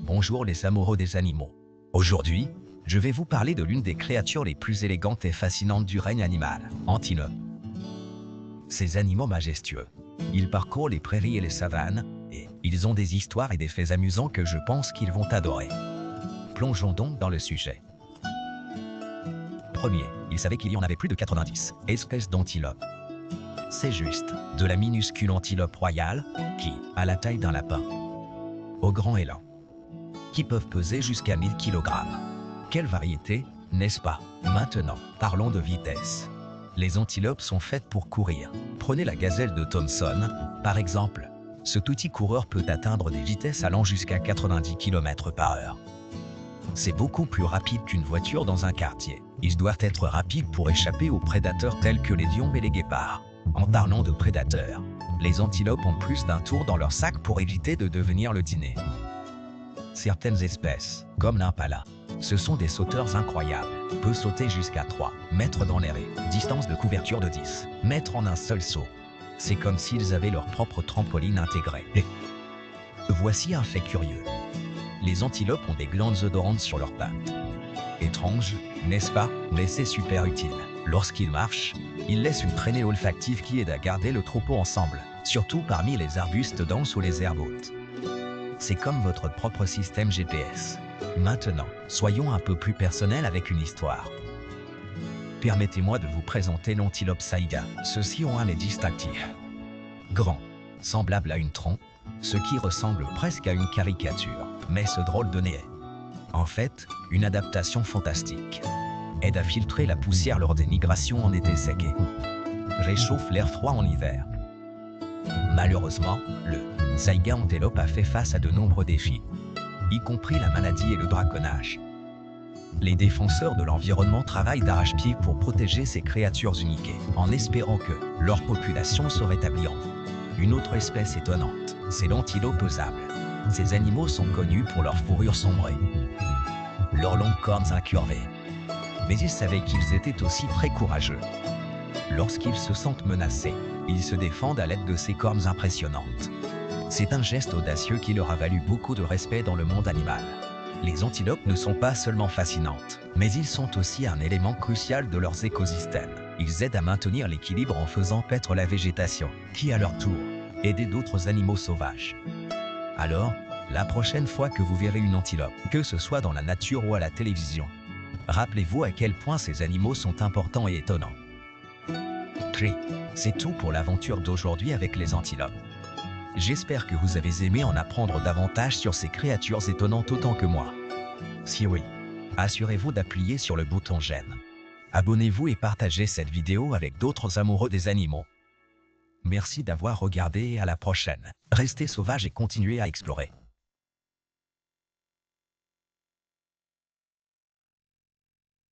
Bonjour les amoureux des animaux. Aujourd'hui, je vais vous parler de l'une des créatures les plus élégantes et fascinantes du règne animal, antilope. Ces animaux majestueux, ils parcourent les prairies et les savanes, et ils ont des histoires et des faits amusants que je pense qu'ils vont adorer. Plongeons donc dans le sujet. Premier, il savait qu'il y en avait plus de 90 espèces d'antilopes. C'est juste, de la minuscule antilope royale, qui a la taille d'un lapin, au grand élan, qui peuvent peser jusqu'à 1000 kg. Quelle variété, n'est-ce pas? Maintenant, parlons de vitesse. Les antilopes sont faites pour courir. Prenez la gazelle de Thomson, par exemple. Ce petit coureur peut atteindre des vitesses allant jusqu'à 90 km/h. C'est beaucoup plus rapide qu'une voiture dans un quartier. Ils doivent être rapides pour échapper aux prédateurs tels que les lions et les guépards. En parlant de prédateurs, les antilopes ont plus d'un tour dans leur sac pour éviter de devenir le dîner. Certaines espèces, comme l'impala, ce sont des sauteurs incroyables. Peut sauter jusqu'à 3 mètres dans l'air et distance de couverture de 10 mètres en un seul saut. C'est comme s'ils avaient leur propre trampoline intégrée. Et voici un fait curieux. Les antilopes ont des glandes odorantes sur leurs pattes. Étrange, n'est-ce pas? Mais c'est super utile. Lorsqu'ils marchent, ils laissent une traînée olfactive qui aide à garder le troupeau ensemble, surtout parmi les arbustes denses ou les herbes hautes. C'est comme votre propre système GPS. Maintenant, soyons un peu plus personnels avec une histoire. Permettez-moi de vous présenter l'antilope saïga. Ceux-ci ont un nez distinctif. Grand, semblable à une trompe, ce qui ressemble presque à une caricature. Mais ce drôle de nez est, en fait, une adaptation fantastique. Aide à filtrer la poussière lors des migrations en été sec et réchauffe l'air froid en hiver. Malheureusement, le saïga antelope a fait face à de nombreux défis, y compris la maladie et le braconnage. Les défenseurs de l'environnement travaillent d'arrache-pied pour protéger ces créatures uniques, en espérant que leur population se rétablisse. Une autre espèce étonnante, c'est l'antilope sable. Ces animaux sont connus pour leur fourrure sombrée, leurs longues cornes incurvées. Mais ils savaient qu'ils étaient aussi très courageux. Lorsqu'ils se sentent menacés, ils se défendent à l'aide de ces cornes impressionnantes. C'est un geste audacieux qui leur a valu beaucoup de respect dans le monde animal. Les antilopes ne sont pas seulement fascinantes, mais ils sont aussi un élément crucial de leurs écosystèmes. Ils aident à maintenir l'équilibre en faisant paître la végétation, qui à leur tour aide d'autres animaux sauvages. Alors, la prochaine fois que vous verrez une antilope, que ce soit dans la nature ou à la télévision, rappelez-vous à quel point ces animaux sont importants et étonnants. C'est tout pour l'aventure d'aujourd'hui avec les antilopes. J'espère que vous avez aimé en apprendre davantage sur ces créatures étonnantes autant que moi. Si oui, assurez-vous d'appuyer sur le bouton j'aime. Abonnez-vous et partagez cette vidéo avec d'autres amoureux des animaux. Merci d'avoir regardé et à la prochaine. Restez sauvages et continuez à explorer.